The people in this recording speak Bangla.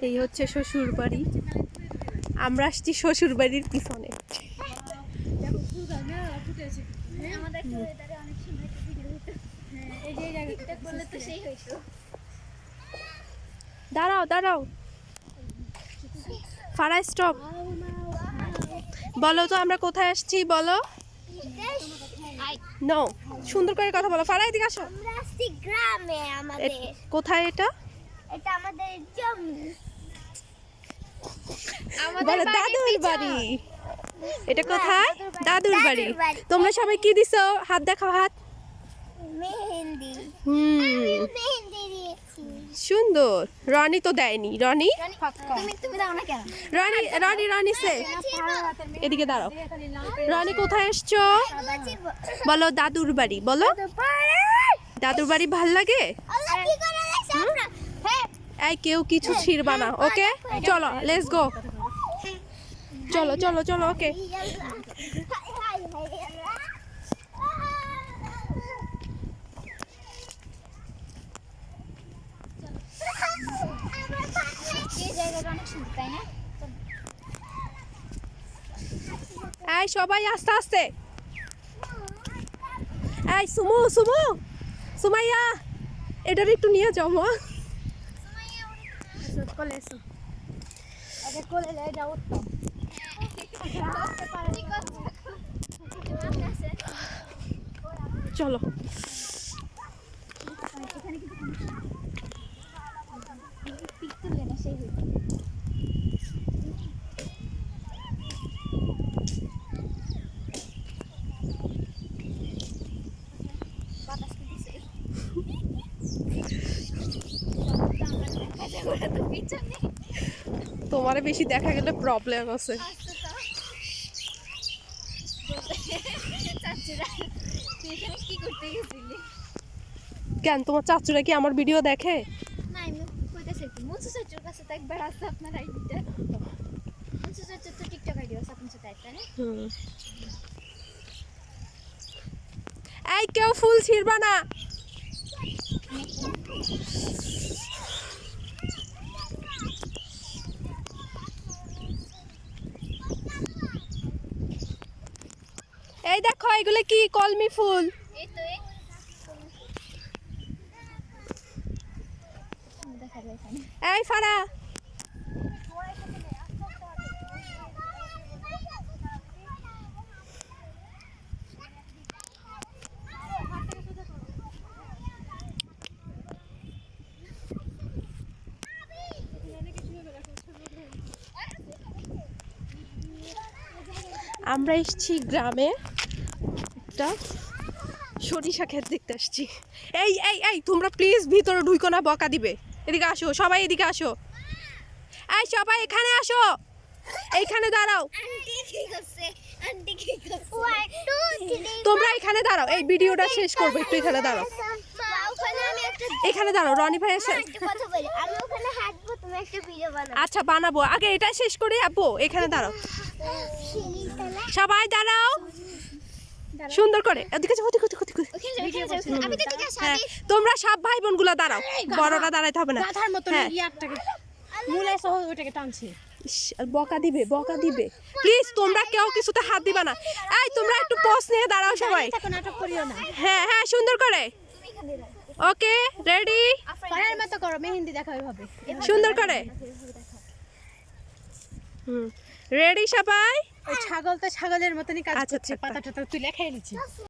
এই হচ্ছে শ্বশুর বাড়ি। আমরা আসছি শ্বশুর বাড়ির পিছনে। দাঁড়াও দাঁড়াও, ফারা স্টপ। বলো তো আমরা কোথায় আসছি বলো। নো, সুন্দর করে কথা বলো। ফারা এদিকে আসো। আমরা আসছি গ্রামে। আমাদের কোথায় এটা? এটা আমাদের জমি। বলো দাদুর বাড়ি। এটা কোথায়? দাদুর বাড়ি। তোমরা সবাই কি দিছো? হাত দেখাও, হাত। মেহেন্দি। মেহেন্দি দিয়েছি। সুন্দর। রনি তো দেয়নি। রনি তুমি দাও না কেন? রনি রনি রনি সে এদিকে দাঁড়াও। রনি কোথায় এসছো? বলো দাদুর বাড়ি। বলো দাদুর বাড়ি ভাল লাগে? এই কেউ কিছু ছিড়বা না, ওকে? চলো লেটস গো। চলো চলো চলো, ওকে। এই সবাই আস্তে আস্তে। এই সুমু সুমু সুমাইয়া, এটার একটু নিয়ে যাও মা। চলো তোমারে বেশি দেখা গেলে প্রবলেম আছে। কেন তোমার চাচুরা কি আমার ভিডিও দেখে? এই কেউ ফুল ছিড়বা না। এই দেখো এগুলো কি? কলমি ফুল। এই ফারা, আমরা এসেছি গ্রামে, একটা সরিষা ক্ষেত দেখতে আসছি। এই এই এই তোমরা প্লিজ ভিতরে ঢুইকো না, বকা দিবে। এদিকে আসো সবাই, এদিকে আসো। এই সবাই এখানে আসো, এইখানে দাঁড়াও। তোমরা এখানে দাঁড়াও, এই ভিডিওটা শেষ করবো, একটু এখানে দাঁড়াও। এখানে দাঁড়াও, রনি ভাই এসে। আচ্ছা বানাবো, আগে এটা শেষ করে আব্বু। এখানে দাঁড়াও, সবাই দাঁড়াও সুন্দর করে। হ্যাঁ তোমরা সব ভাই বোন গুলা দাঁড়াও, বড়রা দাঁড়াইতে হবে না। বকা দিবে, বকা দিবে। প্লিজ তোমরা কেউ কিছুতে হাত দিবা না। এই তোমরা একটু পজ নিয়ে দাঁড়াও সবাই। হ্যাঁ হ্যাঁ সুন্দর করে। Okay ready? সুন্দর করে। রেডি সবাই? ছাগল তো ছাগলের মতনই কাজ করছে, পাতা টাতা তুলে খেয়ে নিচ্ছে।